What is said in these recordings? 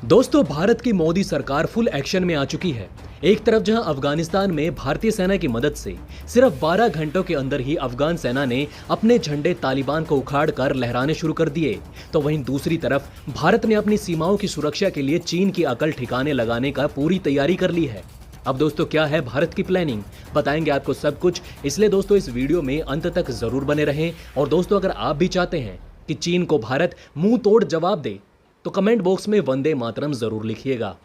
दोस्तों, भारत की मोदी सरकार फुल एक्शन में आ चुकी है। एक तरफ जहां अफगानिस्तान में भारतीय सेना की मदद से सिर्फ 12 घंटों के अंदर ही अफगान सेना ने अपने झंडे तालिबान को उखाड़ कर लहराने शुरू कर दिए, तो वहीं दूसरी तरफ भारत ने अपनी सीमाओं की सुरक्षा के लिए चीन की अकल ठिकाने लगाने का पूरी तैयारी कर ली है। अब दोस्तों, क्या है भारत की प्लानिंग, बताएंगे आपको सब कुछ। इसलिए दोस्तों, इस वीडियो में अंत तक जरूर बने रहें। और दोस्तों, अगर आप भी चाहते हैं कि चीन को भारत मुंह तोड़ जवाब दे, तो कमेंट बॉक्स में वंदे मातरम जरूर लिखिएगा।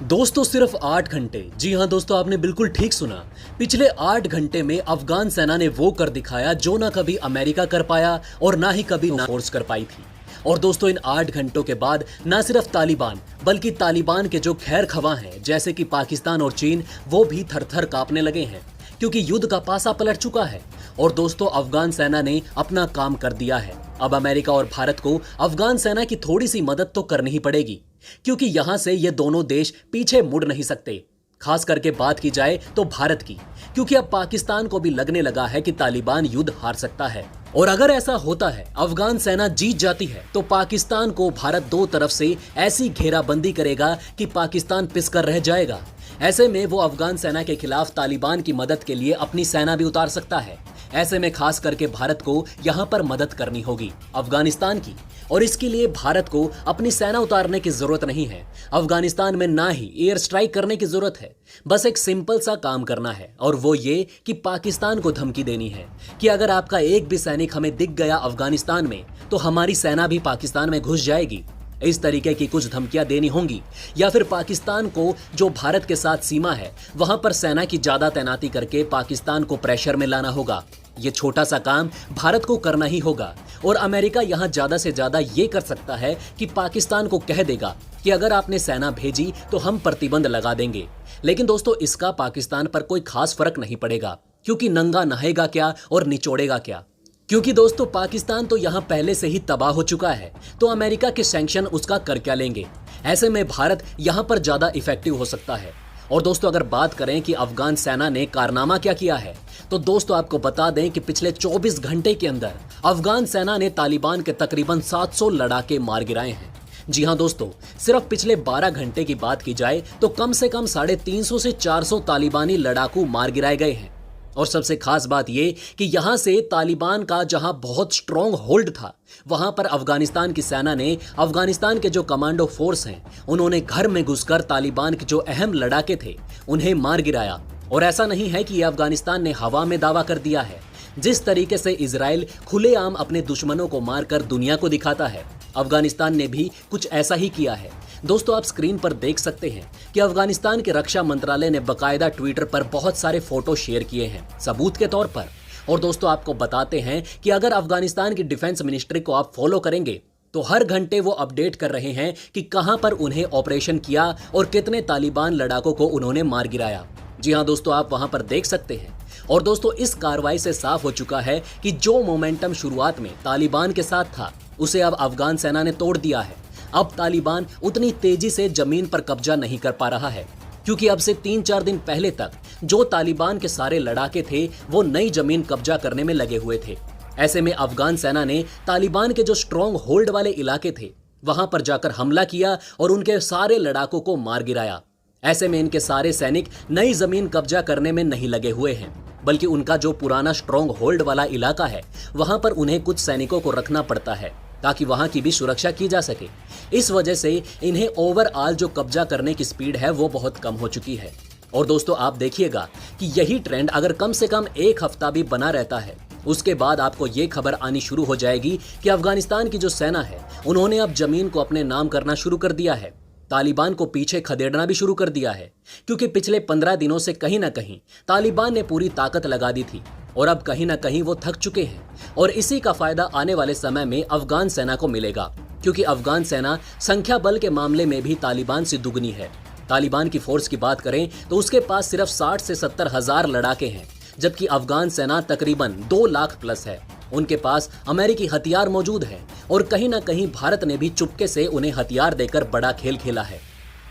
दोस्तों, सिर्फ 8 घंटे, जी हां दोस्तों, आपने बिल्कुल ठीक सुना। पिछले 8 घंटे में अफगान सेना ने वो कर दिखाया जो ना कभी अमेरिका कर पाया और ना ही कभी फोर्स कर पाई थी। और दोस्तों, इन 8 घंटों के बाद ना सिर्फ तालिबान बल्कि तालिबान के जो खैर खवा हैं जैसे कि पाकिस्तान और चीन, वो भी थर थर कांपने लगे हैं, क्योंकि युद्ध का पासा पलट चुका है। और दोस्तों, अफगान सेना ने अपना काम कर दिया है। अब अमेरिका और भारत को अफगान सेना की थोड़ी सी मदद तो करनी ही पड़ेगी, क्योंकि यहां से ये दोनों देश पीछे मुड़ नहीं सकते। खास करके बात की जाए तो भारत की, क्योंकि अब पाकिस्तान को भी लगने लगा है कि तालिबान युद्ध हार सकता है। और अगर ऐसा होता है, अफगान सेना जीत जाती है, तो पाकिस्तान को भारत दो तरफ से ऐसी घेराबंदी करेगा कि पाकिस्तान पिसकर रह जाएगा। ऐसे में वो अफगान सेना के खिलाफ तालिबान की मदद के लिए अपनी सेना भी उतार सकता है। ऐसे में खास करके भारत को यहाँ पर मदद करनी होगी अफगानिस्तान की, और इसके लिए भारत को अपनी सेना उतारने की जरूरत नहीं है। अफगानिस्तान में ना ही एयर स्ट्राइक करने की जरूरत है, बस एक सिंपल सा काम करना है, और वो ये कि पाकिस्तान को धमकी देनी है कि अगर आपका एक भी सैनिक हमें दिख गया अफगानिस्तान में, तो हमारी सेना भी पाकिस्तान में घुस जाएगी। इस तरीके की कुछ धमकियां देनी होंगी, या फिर पाकिस्तान को जो भारत के साथ सीमा है वहां पर सेना की ज्यादा तैनाती करके पाकिस्तान को प्रेशर में लाना होगा। ये छोटा सा काम भारत को करना ही होगा, और अमेरिका यहां ज्यादा से ज्यादा ये कर सकता है कि पाकिस्तान को कह देगा कि अगर आपने सेना भेजी तो हम प्रतिबंध लगा देंगे। लेकिन दोस्तों, इसका पाकिस्तान पर कोई खास फर्क नहीं पड़ेगा, क्योंकि नंगा नहाएगा क्या और निचोड़ेगा क्या। क्योंकि दोस्तों, पाकिस्तान तो यहां पहले से ही तबाह हो चुका है, तो अमेरिका के सैंक्शन उसका कर क्या लेंगे। ऐसे में भारत यहां पर ज्यादा इफेक्टिव हो सकता है। और दोस्तों, अगर बात करें कि अफगान सेना ने कारनामा क्या किया है, तो दोस्तों आपको बता दें कि पिछले 24 घंटे के अंदर अफगान सेना ने तालिबान के तकरीबन 700 लड़ाके मार गिराए हैं। जी हां दोस्तों, सिर्फ पिछले 12 घंटे की बात की जाए तो कम से कम 350 से 400 तालिबानी लड़ाकू मार गिराए गए हैं। और सबसे खास बात यह कि यहां से तालिबान का जहां बहुत स्ट्रॉन्ग होल्ड था, वहां पर अफगानिस्तान की सेना ने, अफगानिस्तान के जो कमांडो फोर्स हैं, उन्होंने घर में घुसकर तालिबान के जो अहम लड़ाके थे उन्हें मार गिराया। और ऐसा नहीं है कि अफगानिस्तान ने हवा में दावा कर दिया है। जिस तरीके से इजराइल खुलेआम अपने दुश्मनों को मारकर दुनिया को दिखाता है, अफगानिस्तान ने भी कुछ ऐसा ही किया है। दोस्तों, आप स्क्रीन पर देख सकते हैं कि अफगानिस्तान के रक्षा मंत्रालय ने बकायदा ट्विटर पर बहुत सारे फोटो शेयर किए हैं सबूत के तौर पर। और दोस्तों, आपको बताते हैं कि अगर अफगानिस्तान की डिफेंस मिनिस्ट्री को आप फॉलो करेंगे तो हर घंटे वो अपडेट कर रहे हैं कि कहां पर उन्हें ऑपरेशन किया और कितने तालिबान लड़ाकों को उन्होंने मार गिराया। जी हां दोस्तों, आप वहां पर देख सकते हैं। और दोस्तों, इस कार्रवाई से साफ हो चुका है कि जो मोमेंटम शुरुआत में तालिबान के साथ था, उसे अब अफगान सेना ने तोड़ दिया है। अब तालिबान उतनी तेजी से जमीन पर कब्जा नहीं कर पा रहा है, क्योंकि अब से 3-4 दिन पहले तक जो तालिबान के सारे लड़ाके थे वो नई जमीन कब्जा करने में लगे हुए थे। ऐसे में अफगान सेना ने तालिबान के जो स्ट्रॉन्ग होल्ड वाले इलाके थे वहां पर जाकर हमला किया और उनके सारे लड़ाकों को मार गिराया। ऐसे में इनके सारे सैनिक नई जमीन कब्जा करने में नहीं लगे हुए हैं, बल्कि उनका जो पुराना स्ट्रॉन्ग होल्ड वाला इलाका है वहां पर उन्हें कुछ सैनिकों को रखना पड़ता है, ताकि वहां की भी सुरक्षा की जा सके। इस वजह से इन्हें ओवरऑल जो कब्जा करने की स्पीड है वो बहुत कम हो चुकी है। और दोस्तों, आप देखिएगा कि यही ट्रेंड अगर कम से कम एक हफ्ता भी बना रहता है, उसके बाद आपको ये खबर आनी शुरू हो जाएगी कि अफगानिस्तान की जो सेना है उन्होंने अब जमीन को अपने नाम करना शुरू कर दिया है, तालिबान को पीछे खदेड़ना भी शुरू कर दिया है। क्योंकि पिछले 15 दिनों से कहीं ना कहीं तालिबान ने पूरी ताकत लगा दी थी, और अब कहीं ना कहीं वो थक चुके हैं। और इसी का फायदा आने वाले समय में अफगान सेना को मिलेगा, क्योंकि अफगान सेना संख्या बल के मामले में भी तालिबान से दुगनी है। तालिबान की फोर्स की बात करें तो उसके पास सिर्फ 60 से 70 हजार लड़ाके हैं, जबकि अफगान सेना तकरीबन 2 लाख प्लस है। उनके पास अमेरिकी हथियार मौजूद हैं, और कहीं ना कहीं भारत ने भी चुपके से उन्हें हथियार देकर बड़ा खेल खेला है।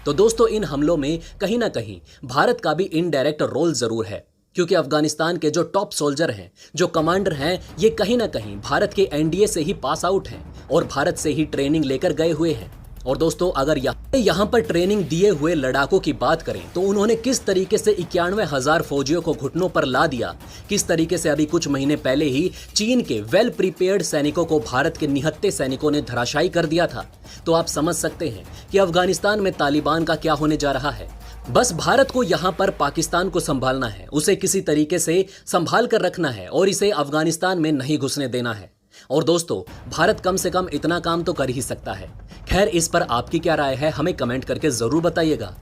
तो दोस्तों, इन हमलों में कहीं ना कहीं भारत का भी इनडायरेक्ट रोल जरूर है, क्योंकि अफगानिस्तान के जो टॉप सोल्जर हैं, जो कमांडर हैं, ये कहीं ना कहीं भारत के एनडीए से ही पास आउट हैं और भारत से ही ट्रेनिंग लेकर गए हुए हैं। और दोस्तों अगर यहाँ पर ट्रेनिंग दिए हुए लड़ाकों की बात करें तो उन्होंने किस तरीके से 91,000 फौजियों को घुटनों पर ला दिया, किस तरीके से अभी कुछ महीने पहले ही चीन के वेल प्रिपेयर्ड सैनिकों को भारत के निहत्थे सैनिकों ने धराशायी कर दिया था, तो आप समझ सकते हैं कि अफगानिस्तान में तालिबान का क्या होने जा रहा है। बस भारत को यहाँ पर पाकिस्तान को संभालना है, उसे किसी तरीके से संभाल कर रखना है और इसे अफगानिस्तान में नहीं घुसने देना है। और दोस्तों भारत कम से कम इतना काम तो कर ही सकता है। खैर इस पर आपकी क्या राय है हमें कमेंट करके जरूर बताइएगा।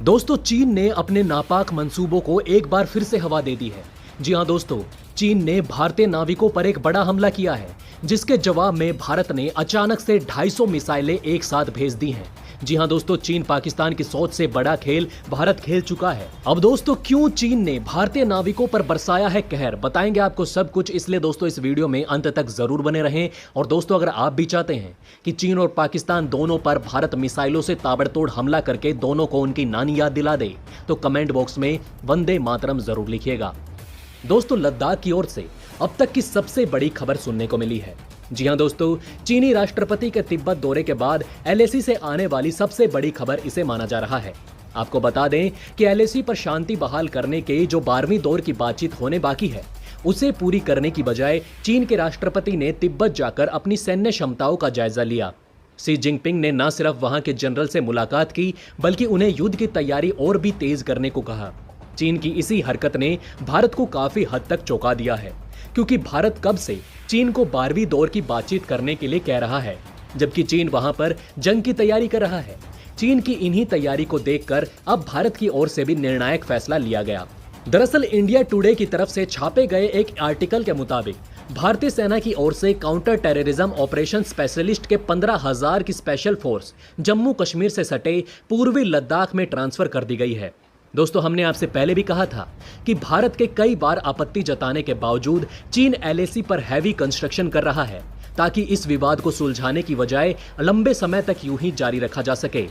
दोस्तों चीन ने अपने नापाक मंसूबों को एक बार फिर से हवा दे दी है। जी हां दोस्तों, चीन ने भारतीय नाविकों पर एक बड़ा हमला किया है, जिसके जवाब में भारत ने अचानक से 250 मिसाइलें एक साथ भेज दी हैं। जी हां दोस्तों, चीन पाकिस्तान की सोच से बड़ा खेल भारत खेल चुका है। अब दोस्तों क्यों चीन ने भारतीय नाविकों पर बरसाया है कहर, बताएंगे आपको सब कुछ, इसलिए दोस्तों इस वीडियो में अंत तक जरूर बने रहें। और दोस्तों अगर आप भी चाहते हैं कि चीन और पाकिस्तान दोनों पर भारत मिसाइलों से ताबड़तोड़ हमला करके दोनों को उनकी नानी याद दिला दे, तो कमेंट बॉक्स में वंदे मातरम जरूर लिखिएगा। दोस्तों लद्दाख की ओर से अब तक की सबसे बड़ी खबर सुनने को मिली है। जी हां दोस्तों, चीनी राष्ट्रपति के तिब्बत दौरे के बाद एलएसी से आने वाली सबसे बड़ी खबर इसे माना जा रहा है। आपको बता दें कि एलएसी पर शांति बहाल करने के जो 12वीं दौर की बातचीत होने बाकी है, उसे पूरी करने की बजाय चीन के राष्ट्रपति ने तिब्बत जाकर अपनी सैन्य क्षमताओं का जायजा लिया। शी जिनपिंग ने न सिर्फ वहां के जनरल से मुलाकात की, बल्कि उन्हें युद्ध की तैयारी और भी तेज करने को कहा। चीन की इसी हरकत ने भारत को काफी हद तक चौंका दिया है, क्योंकि भारत कब से चीन को 12वीं दौर की बातचीत करने के लिए कह रहा है, जबकि चीन वहां पर जंग की तैयारी कर रहा है। चीन की इन्हीं तैयारी को देखकर अब भारत की ओर से भी निर्णायक फैसला लिया गया। दरअसल इंडिया टुडे की तरफ से छापे गए एक आर्टिकल के मुताबिक भारतीय सेना की ओर से काउंटर टेररिज्म ऑपरेशन स्पेशलिस्ट के 15,000 की स्पेशल फोर्स जम्मू कश्मीर से सटे पूर्वी लद्दाख में ट्रांसफर कर दी गई है। दोस्तों हमने आपसे पहले भी कहा था कि भारत के कई बार आपत्ति जताने के बावजूद चीन एलएसी पर हैवी कंस्ट्रक्शन कर रहा है, ताकि इस विवाद को सुलझाने की बजाय लंबे समय तक यूं ही जारी रखा जा सके।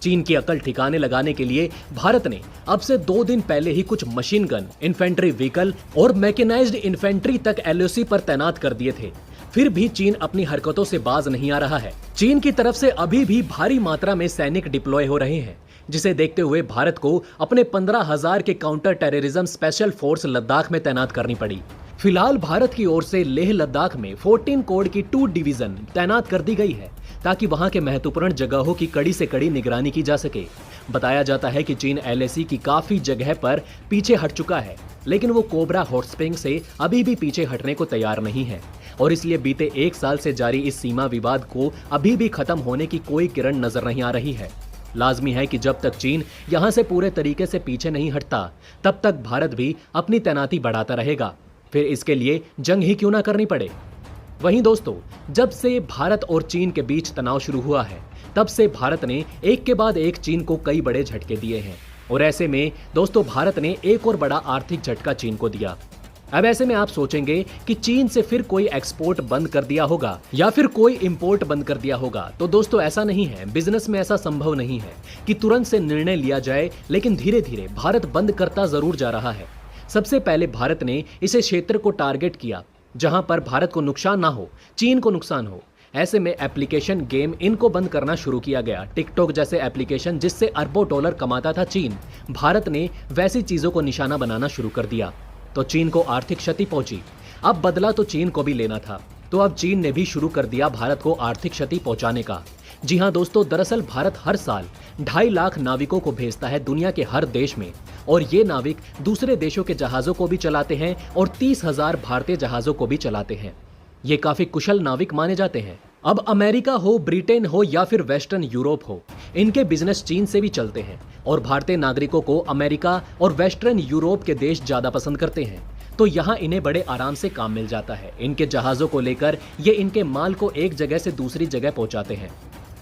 चीन की अकल ठिकाने लगाने के लिए भारत ने अब से 2 दिन पहले ही कुछ मशीन गन, इन्फेंट्री व्हीकल और मैकेनाइज्ड इन्फेंट्री तक एलओसी पर तैनात कर दिए थे। फिर भी चीन अपनी हरकतों से बाज नहीं आ रहा है। चीन की तरफ से अभी भी भारी मात्रा में सैनिक डिप्लॉय हो रहे हैं, जिसे देखते हुए भारत को अपने 15,000 के counter terrorism special force Ladakh में तैनात करनी पड़ी। फिलहाल भारत की ओर से लेह लद्दाख में 14 कोड की 2 डिवीजन तैनात कर दी गई है, ताकि वहां के महत्वपूर्ण जगहों की कड़ी से कड़ी निगरानी की जा सके। बताया जाता है कि चीन एलएसी की काफी जगह पर पीछे हट चुका है, लेकिन वो कोबरा हॉट स्प्रिंग से अभी भी पीछे हटने को तैयार नहीं है, और इसलिए बीते 1 साल से जारी इस सीमा विवाद को अभी भी खत्म होने की कोई किरण नजर नहीं आ रही है। लाजमी है कि जब तक चीन यहां से पूरे तरीके से पीछे नहीं हटता, तब तक भारत भी अपनी तैनाती बढ़ाता रहेगा, फिर इसके लिए जंग ही क्यों ना करनी पड़े। वहीं दोस्तों जब से भारत और चीन के बीच तनाव शुरू हुआ है, तब से भारत ने एक के बाद एक चीन को कई बड़े झटके दिए हैं, और ऐसे में दोस्तों भारत ने एक और बड़ा आर्थिक झटका चीन को दिया। अब ऐसे में आप सोचेंगे कि चीन से फिर कोई एक्सपोर्ट बंद कर दिया होगा या फिर कोई इंपोर्ट बंद कर दिया होगा, तो दोस्तों ऐसा नहीं है। बिजनेस में ऐसा संभव नहीं है कि तुरंत से निर्णय लिया जाए, लेकिन धीरे धीरे भारत बंद करता जरूर जा रहा है। सबसे पहले भारत ने इस क्षेत्र को टारगेट किया जहां पर भारत को नुकसान ना हो, चीन को नुकसान हो। ऐसे में एप्लीकेशन, गेम, इनको बंद करना शुरू किया गया। टिकटॉक जैसे एप्लीकेशन जिससे अरबों डॉलर कमाता था चीन, भारत ने वैसी चीजों को निशाना बनाना शुरू कर दिया, तो चीन को आर्थिक क्षति पहुंची। अब बदला तो चीन को भी लेना था, तो अब चीन ने भी शुरू कर दिया भारत को आर्थिक क्षति पहुंचाने का। जी हां दोस्तों, दरअसल भारत हर साल 2.5 लाख नाविकों को भेजता है दुनिया के हर देश में, और ये नाविक दूसरे देशों के जहाजों को भी चलाते हैं और 30,000 भारतीय जहाजों को भी चलाते हैं। ये काफी कुशल नाविक माने जाते हैं। अब अमेरिका हो, ब्रिटेन हो या फिर वेस्टर्न यूरोप हो, इनके बिजनेस चीन से भी चलते हैं, और भारतीय नागरिकों को अमेरिका और वेस्टर्न यूरोप के देश ज्यादा पसंद करते हैं, तो यहाँ इन्हें बड़े आराम से काम मिल जाता है। इनके जहाजों को लेकर ये इनके माल को एक जगह से दूसरी जगह पहुंचाते हैं।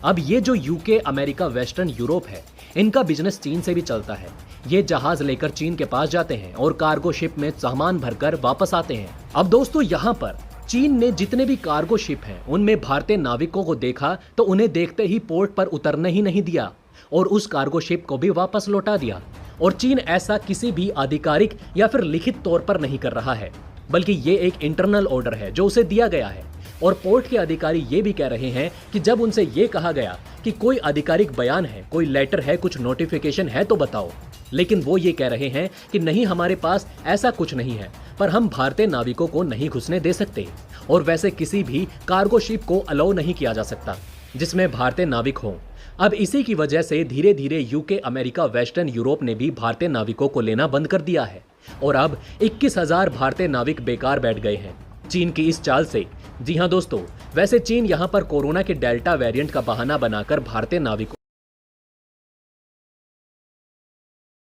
अब ये जो यूके, अमेरिका, वेस्टर्न यूरोप है, इनका बिजनेस चीन से भी चलता है। ये जहाज लेकर चीन के पास जाते हैं और कार्गो शिप में सामान भरकर वापस आते हैं। अब दोस्तों यहाँ पर चीन ने जितने भी कार्गो शिप हैं, उनमें भारतीय नाविकों को देखा तो उन्हें देखते ही पोर्ट पर उतरने ही नहीं दिया और उस कार्गो शिप को भी वापस लौटा दिया। और चीन ऐसा किसी भी आधिकारिक या फिर लिखित तौर पर नहीं कर रहा है, बल्कि ये एक इंटरनल ऑर्डर है जो उसे दिया गया है। और पोर्ट के अधिकारी ये भी कह रहे हैं कि जब उनसे ये कहा गया कि कोई आधिकारिक बयान है, कोई लेटर है, कुछ नोटिफिकेशन है तो बताओ, लेकिन वो ये कह रहे हैं कि नहीं, हमारे पास ऐसा कुछ नहीं है, पर हम भारतीय नाविकों को नहीं घुसने दे सकते और वैसे किसी भी कार्गो शिप को अलाउ नहीं किया जा सकता जिसमें भारतीय नाविक हों। अब इसी की वजह से धीरे धीरे यूके, अमेरिका, वेस्टर्न यूरोप ने भी भारतीय नाविकों को लेना बंद कर दिया है और अब 21,000 भारतीय नाविक बेकार बैठ गए हैं चीन की इस चाल से। जी हां दोस्तों, वैसे चीन यहां पर कोरोना के डेल्टा वेरिएंट का बहाना बनाकर भारतीय नाविकों